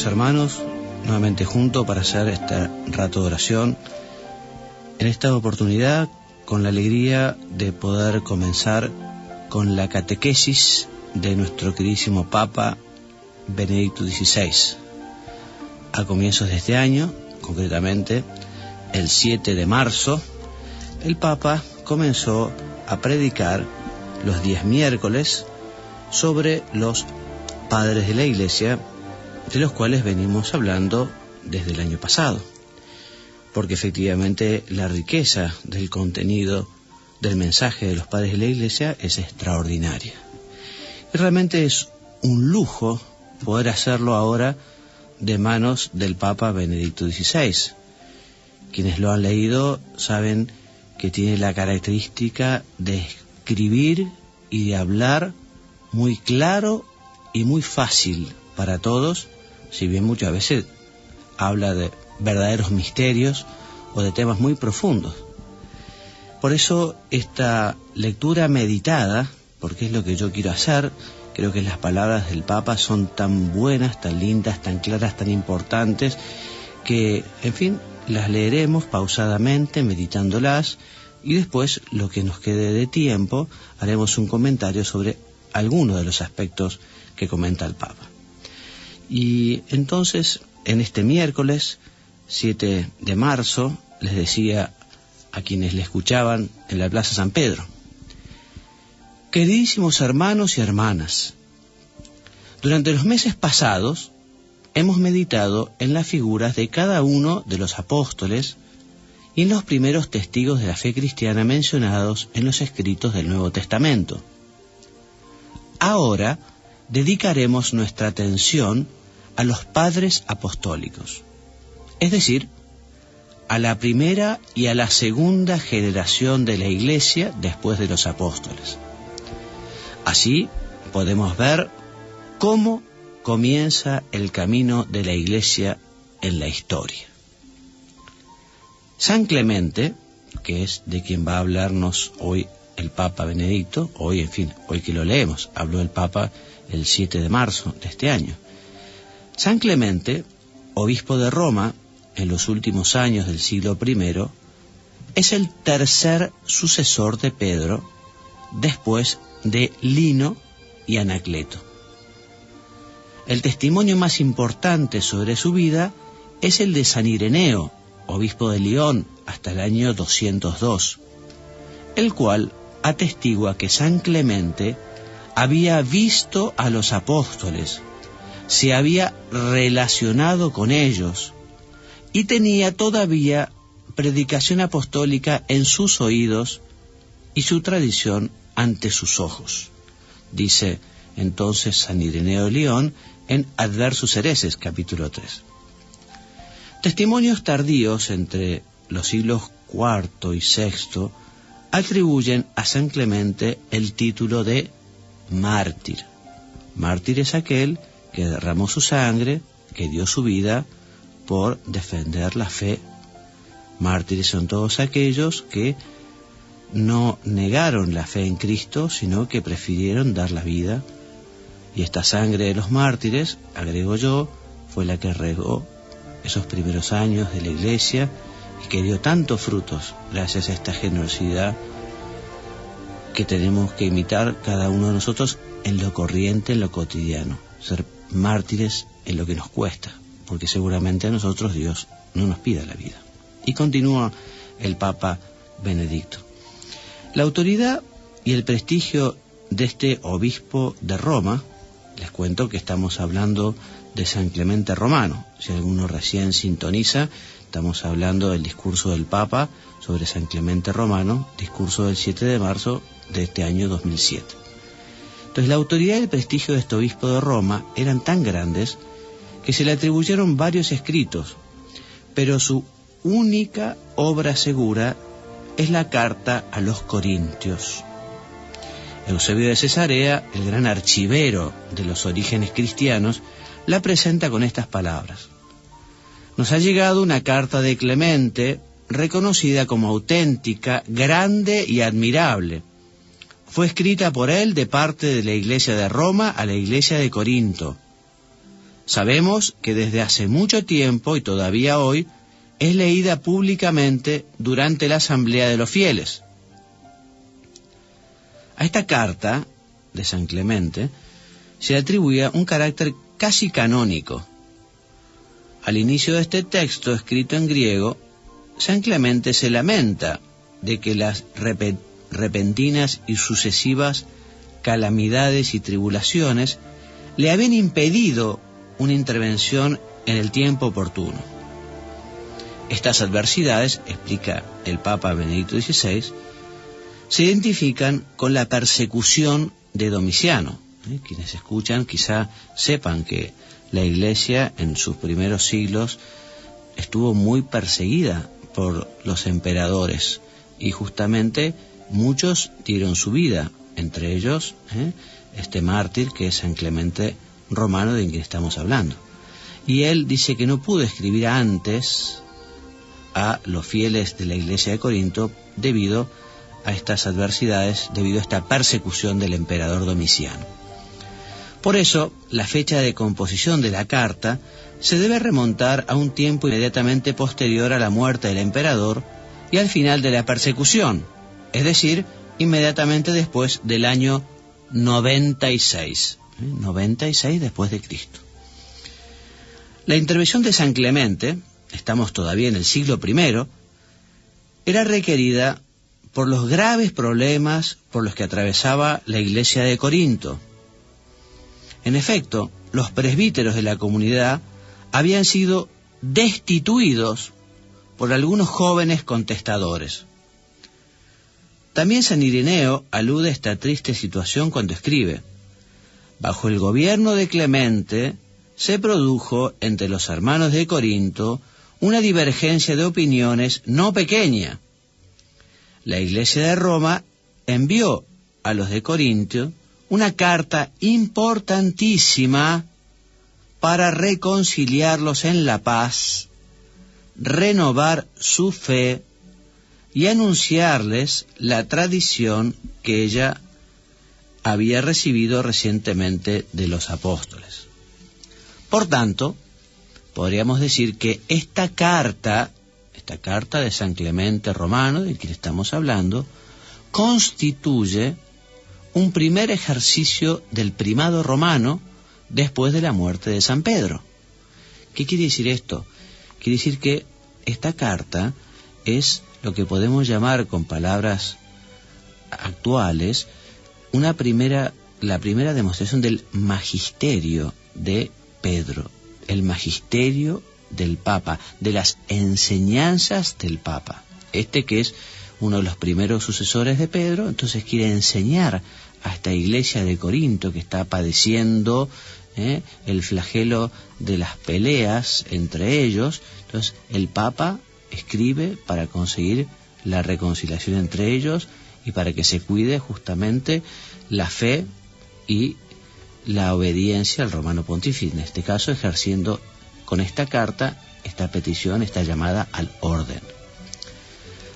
Queridos hermanos, nuevamente juntos para hacer este rato de oración, en esta oportunidad con la alegría de poder comenzar con la catequesis de nuestro queridísimo Papa Benedicto XVI. A comienzos de este año, concretamente el 7 de marzo, el Papa comenzó a predicar los días miércoles sobre los padres de la Iglesia, de los cuales venimos hablando desde el año pasado, porque efectivamente la riqueza del contenido del mensaje de los padres de la Iglesia es extraordinaria. Y realmente es un lujo poder hacerlo ahora de manos del Papa Benedicto XVI. Quienes lo han leído saben que tiene la característica de escribir y de hablar muy claro y muy fácil para todos, si bien muchas veces habla de verdaderos misterios o de temas muy profundos. Por eso esta lectura meditada, porque es lo que yo quiero hacer, creo que las palabras del Papa son tan buenas, tan lindas, tan claras, tan importantes, que, en fin, las leeremos pausadamente, meditándolas, y después, lo que nos quede de tiempo, haremos un comentario sobre algunos de los aspectos que comenta el Papa. Y entonces, en este miércoles 7 de marzo, les decía a quienes le escuchaban en la Plaza San Pedro: queridísimos hermanos y hermanas, durante los meses pasados hemos meditado en las figuras de cada uno de los apóstoles y en los primeros testigos de la fe cristiana mencionados en los escritos del Nuevo Testamento. Ahora dedicaremos nuestra atención a los padres apostólicos, es decir, a la primera y a la segunda generación de la Iglesia después de los apóstoles. Así podemos ver cómo comienza el camino de la Iglesia en la historia. San Clemente, que es de quien va a hablarnos hoy el Papa Benedicto, hoy que lo leemos, habló el Papa el 7 de marzo de este año. San Clemente, obispo de Roma en los últimos años del siglo I, es el tercer sucesor de Pedro después de Lino y Anacleto. El testimonio más importante sobre su vida es el de San Ireneo, obispo de León hasta el año 202, el cual atestigua que San Clemente había visto a los apóstoles, se había relacionado con ellos y tenía todavía predicación apostólica en sus oídos y su tradición ante sus ojos, dice entonces San Ireneo de León en Adversus Hereses, capítulo 3. Testimonios tardíos entre los siglos IV y VI atribuyen a San Clemente el título de mártir. Mártir es aquel que derramó su sangre, que dio su vida por defender la fe. Mártires son todos aquellos que no negaron la fe en Cristo, sino que prefirieron dar la vida. Y esta sangre de los mártires, agrego yo, fue la que regó esos primeros años de la Iglesia y que dio tantos frutos gracias a esta generosidad que tenemos que imitar cada uno de nosotros en lo corriente, en lo cotidiano. Ser mártires en lo que nos cuesta, porque seguramente a nosotros Dios no nos pida la vida. Y continúa el Papa Benedicto. La autoridad y el prestigio de este obispo de Roma, les cuento que estamos hablando de San Clemente Romano. Si alguno recién sintoniza, estamos hablando del discurso del Papa sobre San Clemente Romano, discurso del 7 de marzo de este año 2007. Entonces, la autoridad y el prestigio de este obispo de Roma eran tan grandes que se le atribuyeron varios escritos, pero su única obra segura es la carta a los Corintios. Eusebio de Cesarea, el gran archivero de los orígenes cristianos, la presenta con estas palabras: nos ha llegado una carta de Clemente, reconocida como auténtica, grande y admirable. Fue escrita por él de parte de la Iglesia de Roma a la Iglesia de Corinto. Sabemos que desde hace mucho tiempo y todavía hoy es leída públicamente durante la asamblea de los fieles. A esta carta de San Clemente se atribuía un carácter casi canónico. Al inicio de este texto, escrito en griego, San Clemente se lamenta de que las repentinas y sucesivas calamidades y tribulaciones le habían impedido una intervención en el tiempo oportuno. Estas adversidades, explica el Papa Benedicto XVI, se identifican con la persecución de Domiciano. Quienes escuchan quizá sepan que la Iglesia en sus primeros siglos estuvo muy perseguida por los emperadores y justamente muchos dieron su vida, entre ellos este mártir que es San Clemente Romano, de quien estamos hablando. Y él dice que no pudo escribir antes a los fieles de la Iglesia de Corinto debido a estas adversidades, debido a esta persecución del emperador Domiciano. Por eso, la fecha de composición de la carta se debe remontar a un tiempo inmediatamente posterior a la muerte del emperador y al final de la persecución, es decir, inmediatamente después del año 96, 96 después de Cristo. La intervención de San Clemente, estamos todavía en el siglo I, era requerida por los graves problemas por los que atravesaba la Iglesia de Corinto. En efecto, los presbíteros de la comunidad habían sido destituidos por algunos jóvenes contestadores. También San Ireneo alude a esta triste situación cuando escribe: bajo el gobierno de Clemente se produjo entre los hermanos de Corinto una divergencia de opiniones no pequeña. La Iglesia de Roma envió a los de Corinto una carta importantísima para reconciliarlos en la paz, renovar su fe y anunciarles la tradición que ella había recibido recientemente de los apóstoles. Por tanto, podríamos decir que esta carta de San Clemente Romano, de quien estamos hablando, constituye un primer ejercicio del primado romano después de la muerte de San Pedro. ¿Qué quiere decir esto? Quiere decir que esta carta es lo que podemos llamar con palabras actuales la primera demostración del magisterio de Pedro, el magisterio del Papa, de las enseñanzas del Papa. Este que es uno de los primeros sucesores de Pedro, entonces quiere enseñar a esta iglesia de Corinto que está padeciendo el flagelo de las peleas entre ellos. Entonces el Papa escribe para conseguir la reconciliación entre ellos y para que se cuide justamente la fe y la obediencia al romano pontífice, en este caso ejerciendo con esta carta, esta petición, esta llamada al orden.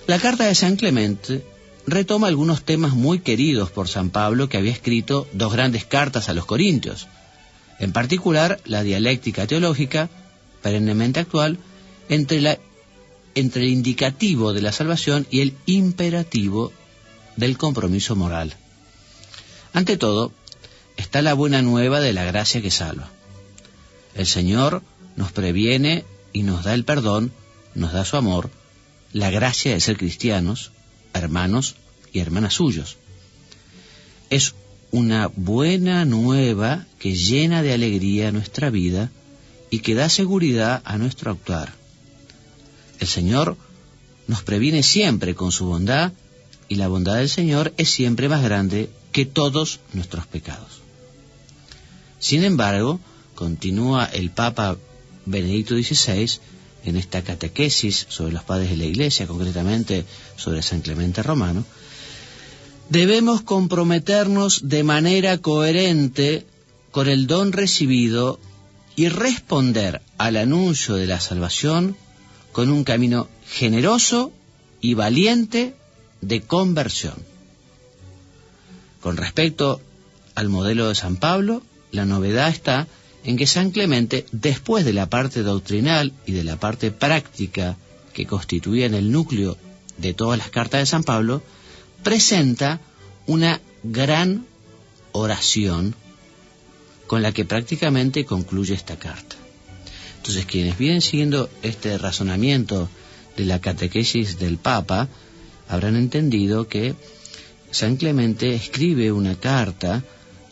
La carta de San Clemente retoma algunos temas muy queridos por San Pablo, que había escrito dos grandes cartas a los corintios, en particular la dialéctica teológica, perennemente actual, entre el indicativo de la salvación y el imperativo del compromiso moral. Ante todo, está la buena nueva de la gracia que salva. El Señor nos previene y nos da el perdón, nos da su amor, la gracia de ser cristianos, hermanos y hermanas suyos. Es una buena nueva que llena de alegría nuestra vida y que da seguridad a nuestro actuar. El Señor nos previene siempre con su bondad, y la bondad del Señor es siempre más grande que todos nuestros pecados. Sin embargo, continúa el Papa Benedicto XVI en esta catequesis sobre los padres de la Iglesia, concretamente sobre San Clemente Romano: debemos comprometernos de manera coherente con el don recibido y responder al anuncio de la salvación con un camino generoso y valiente de conversión. Con respecto al modelo de San Pablo, la novedad está en que San Clemente, después de la parte doctrinal y de la parte práctica que constituían el núcleo de todas las cartas de San Pablo, presenta una gran oración con la que prácticamente concluye esta carta. Entonces, quienes vienen siguiendo este razonamiento de la catequesis del Papa habrán entendido que San Clemente escribe una carta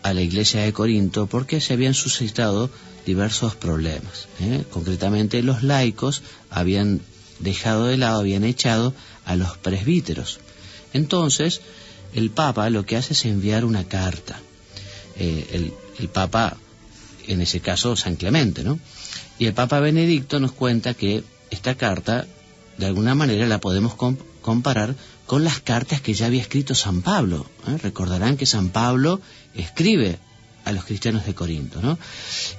a la iglesia de Corinto porque se habían suscitado diversos problemas. Concretamente, los laicos habían dejado de lado, habían echado a los presbíteros. Entonces, el Papa lo que hace es enviar una carta. El Papa, en ese caso, San Clemente, ¿no? Y el Papa Benedicto nos cuenta que esta carta, de alguna manera, la podemos comparar con las cartas que ya había escrito San Pablo. Recordarán que San Pablo escribe a los cristianos de Corinto, ¿no?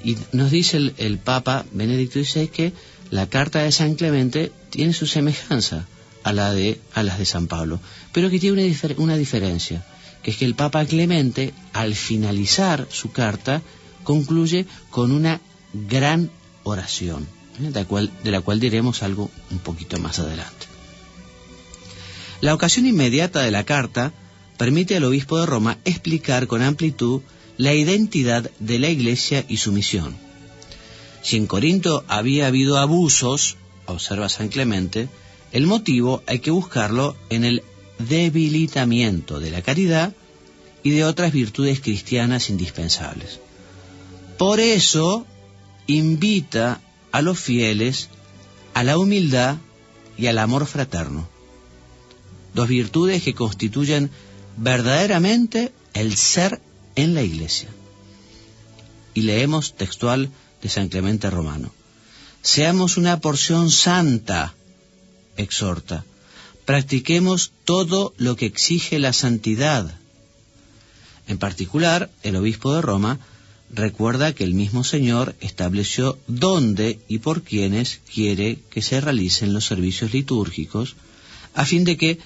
Y nos dice el Papa Benedicto, dice que la carta de San Clemente tiene su semejanza a las de San Pablo, pero que tiene una diferencia, que es que el Papa Clemente, al finalizar su carta, concluye con una gran oración, de la cual diremos algo un poquito más adelante. La ocasión inmediata de la carta permite al obispo de Roma explicar con amplitud la identidad de la Iglesia y su misión. Si en Corinto había habido abusos, observa San Clemente, el motivo hay que buscarlo en el debilitamiento de la caridad y de otras virtudes cristianas indispensables. Por eso invita a los fieles a la humildad y al amor fraterno, dos virtudes que constituyen verdaderamente el ser en la Iglesia. Y leemos textual de San Clemente Romano: seamos una porción santa, exhorta, practiquemos todo lo que exige la santidad. En particular, el obispo de Roma recuerda que el mismo Señor estableció dónde y por quienes quiere que se realicen los servicios litúrgicos, a fin de que,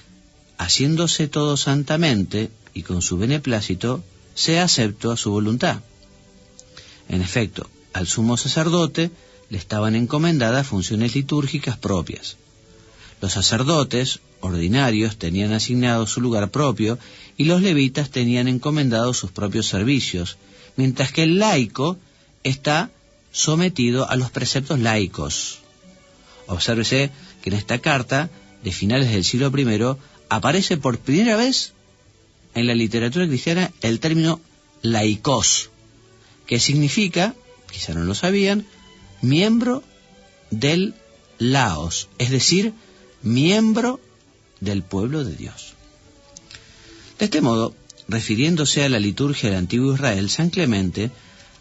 haciéndose todo santamente y con su beneplácito, sea acepto a su voluntad. En efecto, al sumo sacerdote le estaban encomendadas funciones litúrgicas propias. Los sacerdotes ordinarios tenían asignado su lugar propio y los levitas tenían encomendados sus propios servicios, mientras que el laico está sometido a los preceptos laicos. Obsérvese que en esta carta, de finales del siglo I, aparece por primera vez en la literatura cristiana el término laicos, que significa, quizá no lo sabían, miembro del laos, es decir, miembro del pueblo de Dios. De este modo, refiriéndose a la liturgia del antiguo Israel, San Clemente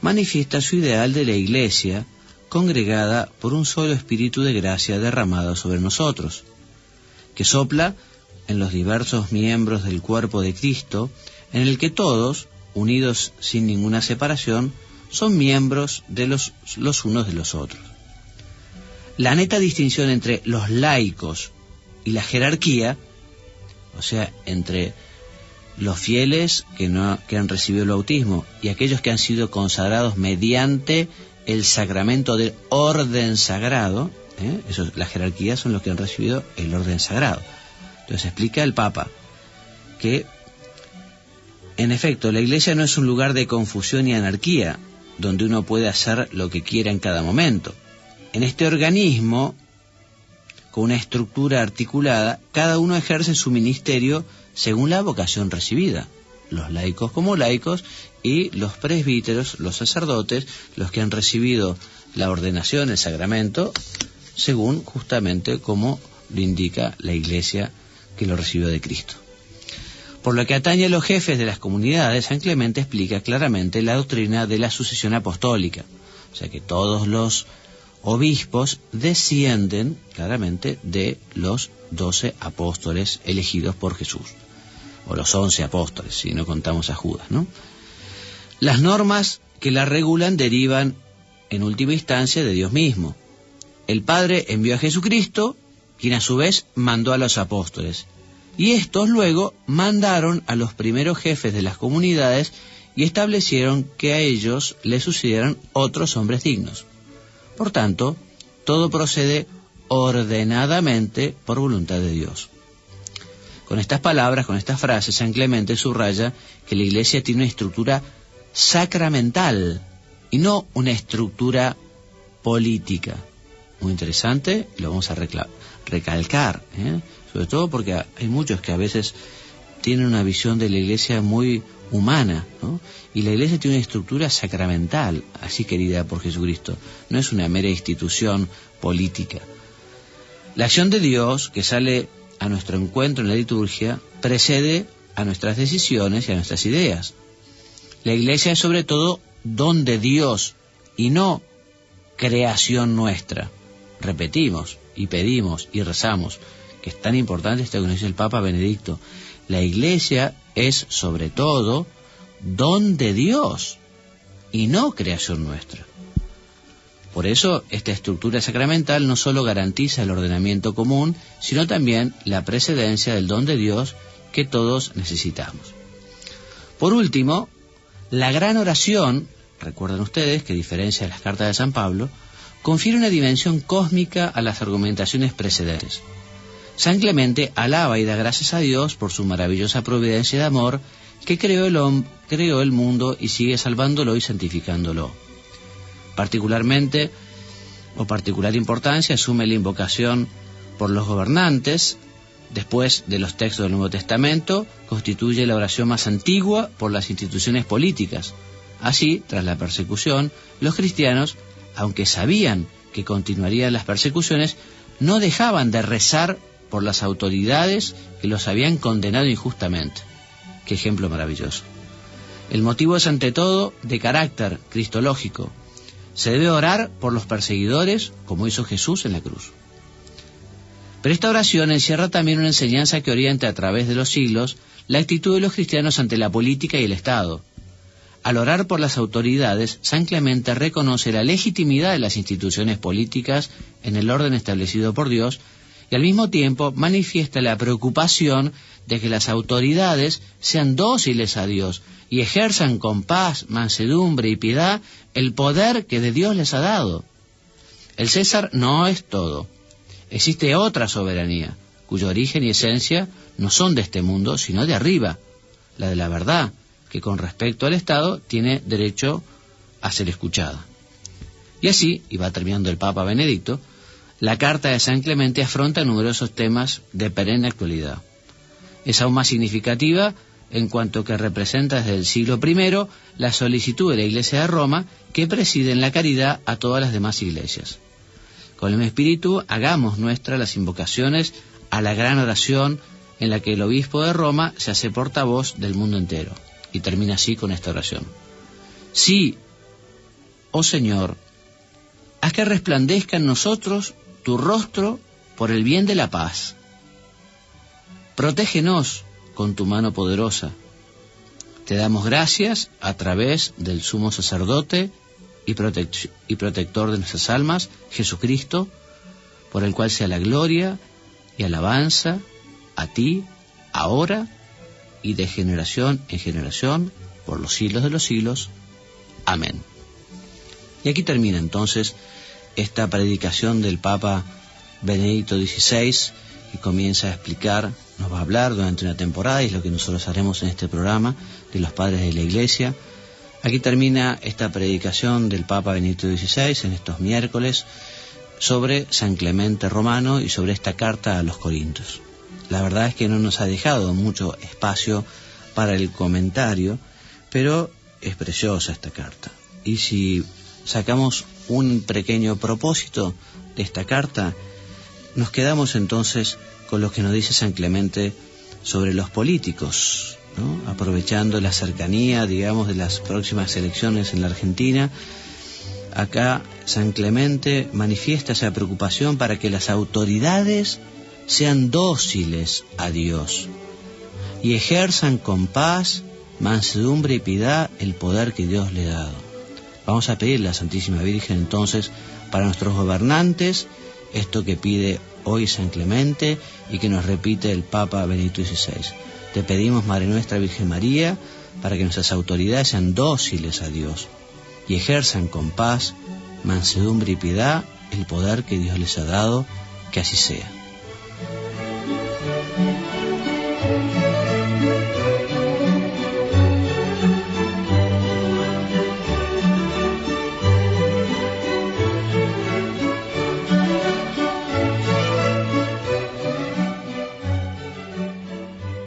manifiesta su ideal de la Iglesia congregada por un solo espíritu de gracia derramado sobre nosotros, que sopla en los diversos miembros del cuerpo de Cristo, en el que todos, unidos sin ninguna separación, son miembros de los unos de los otros. La neta distinción entre los laicos y la jerarquía, o sea, entre los fieles que han recibido el bautismo y aquellos que han sido consagrados mediante el sacramento del orden sagrado, las jerarquías son los que han recibido el orden sagrado. Entonces explica el Papa que, en efecto, la Iglesia no es un lugar de confusión y anarquía, donde uno puede hacer lo que quiera en cada momento. En este organismo, con una estructura articulada, cada uno ejerce su ministerio según la vocación recibida. Los laicos como laicos y los presbíteros, los sacerdotes, los que han recibido la ordenación, el sacramento, según justamente como lo indica la Iglesia que lo recibió de Cristo. Por lo que atañe a los jefes de las comunidades, San Clemente explica claramente la doctrina de la sucesión apostólica, o sea que todos los obispos descienden claramente de los 12 apóstoles elegidos por Jesús, o los 11 apóstoles, si no contamos a Judas, ¿no? Las normas que la regulan derivan, en última instancia, de Dios mismo. El Padre envió a Jesucristo, quien a su vez mandó a los apóstoles, y estos luego mandaron a los primeros jefes de las comunidades y establecieron que a ellos les sucedieran otros hombres dignos. Por tanto, todo procede ordenadamente por voluntad de Dios. Con estas palabras, con estas frases, San Clemente subraya que la Iglesia tiene una estructura sacramental y no una estructura política. Muy interesante, lo vamos a recalcar, sobre todo porque hay muchos que a veces tienen una visión de la Iglesia muy humana, ¿no? Y la Iglesia tiene una estructura sacramental, así querida por Jesucristo, no es una mera institución política. La acción de Dios que sale a nuestro encuentro en la liturgia precede a nuestras decisiones y a nuestras ideas. La Iglesia es sobre todo don de Dios y no creación nuestra. Repetimos y pedimos y rezamos, que es tan importante esto que nos dice el Papa Benedicto. La Iglesia es sobre todo don de Dios y no creación nuestra. Por eso, esta estructura sacramental no solo garantiza el ordenamiento común, sino también la precedencia del don de Dios que todos necesitamos. Por último, la gran oración, recuerden ustedes que a diferencia de las cartas de San Pablo, confiere una dimensión cósmica a las argumentaciones precedentes. San Clemente alaba y da gracias a Dios por su maravillosa providencia de amor que creó el mundo y sigue salvándolo y santificándolo. Particular importancia asume la invocación por los gobernantes. Después de los textos del Nuevo Testamento, constituye la oración más antigua por las instituciones políticas. Así, tras la persecución, los cristianos, aunque sabían que continuarían las persecuciones, no dejaban de rezar por las autoridades que los habían condenado injustamente. ¡Qué ejemplo maravilloso! El motivo es ante todo de carácter cristológico. Se debe orar por los perseguidores, como hizo Jesús en la cruz. Pero esta oración encierra también una enseñanza que orienta a través de los siglos la actitud de los cristianos ante la política y el Estado. Al orar por las autoridades, San Clemente reconoce la legitimidad de las instituciones políticas en el orden establecido por Dios y al mismo tiempo manifiesta la preocupación de que las autoridades sean dóciles a Dios y ejerzan con paz, mansedumbre y piedad el poder que de Dios les ha dado. El César no es todo. Existe otra soberanía, cuyo origen y esencia no son de este mundo, sino de arriba, la de la verdad, que con respecto al Estado tiene derecho a ser escuchada. Y así, y va terminando el Papa Benedicto, la carta de San Clemente afronta numerosos temas de perenne actualidad. Es aún más significativa en cuanto que representa desde el siglo I la solicitud de la Iglesia de Roma que preside en la caridad a todas las demás iglesias. Con el mismo espíritu, hagamos nuestras las invocaciones a la gran oración en la que el obispo de Roma se hace portavoz del mundo entero. Y termina así con esta oración. Sí, oh Señor, haz que resplandezca en nosotros tu rostro por el bien de la paz. Protégenos con tu mano poderosa. Te damos gracias a través del sumo sacerdote y protector de nuestras almas, Jesucristo, por el cual sea la gloria y alabanza a ti, ahora y de generación en generación, por los siglos de los siglos. Amén. Y aquí termina entonces esta predicación del Papa Benedicto XVI, que comienza a explicar, nos va a hablar durante una temporada, y es lo que nosotros haremos en este programa, de los padres de la Iglesia. Aquí termina esta predicación del Papa Benedicto XVI en estos miércoles sobre San Clemente Romano y sobre esta carta a los Corintios. La verdad es que no nos ha dejado mucho espacio para el comentario, pero es preciosa esta carta. Y si sacamos un pequeño propósito de esta carta, nos quedamos entonces con lo que nos dice San Clemente sobre los políticos, ¿no? Aprovechando la cercanía, digamos, de las próximas elecciones en la Argentina. Acá San Clemente manifiesta esa preocupación para que las autoridades sean dóciles a Dios y ejerzan con paz, mansedumbre y piedad el poder que Dios le ha dado. Vamos a pedirle a la Santísima Virgen entonces para nuestros gobernantes esto que pide hoy San Clemente y que nos repite el Papa Benedicto XVI. Te pedimos, Madre nuestra Virgen María, para que nuestras autoridades sean dóciles a Dios y ejerzan con paz, mansedumbre y piedad el poder que Dios les ha dado, que así sea.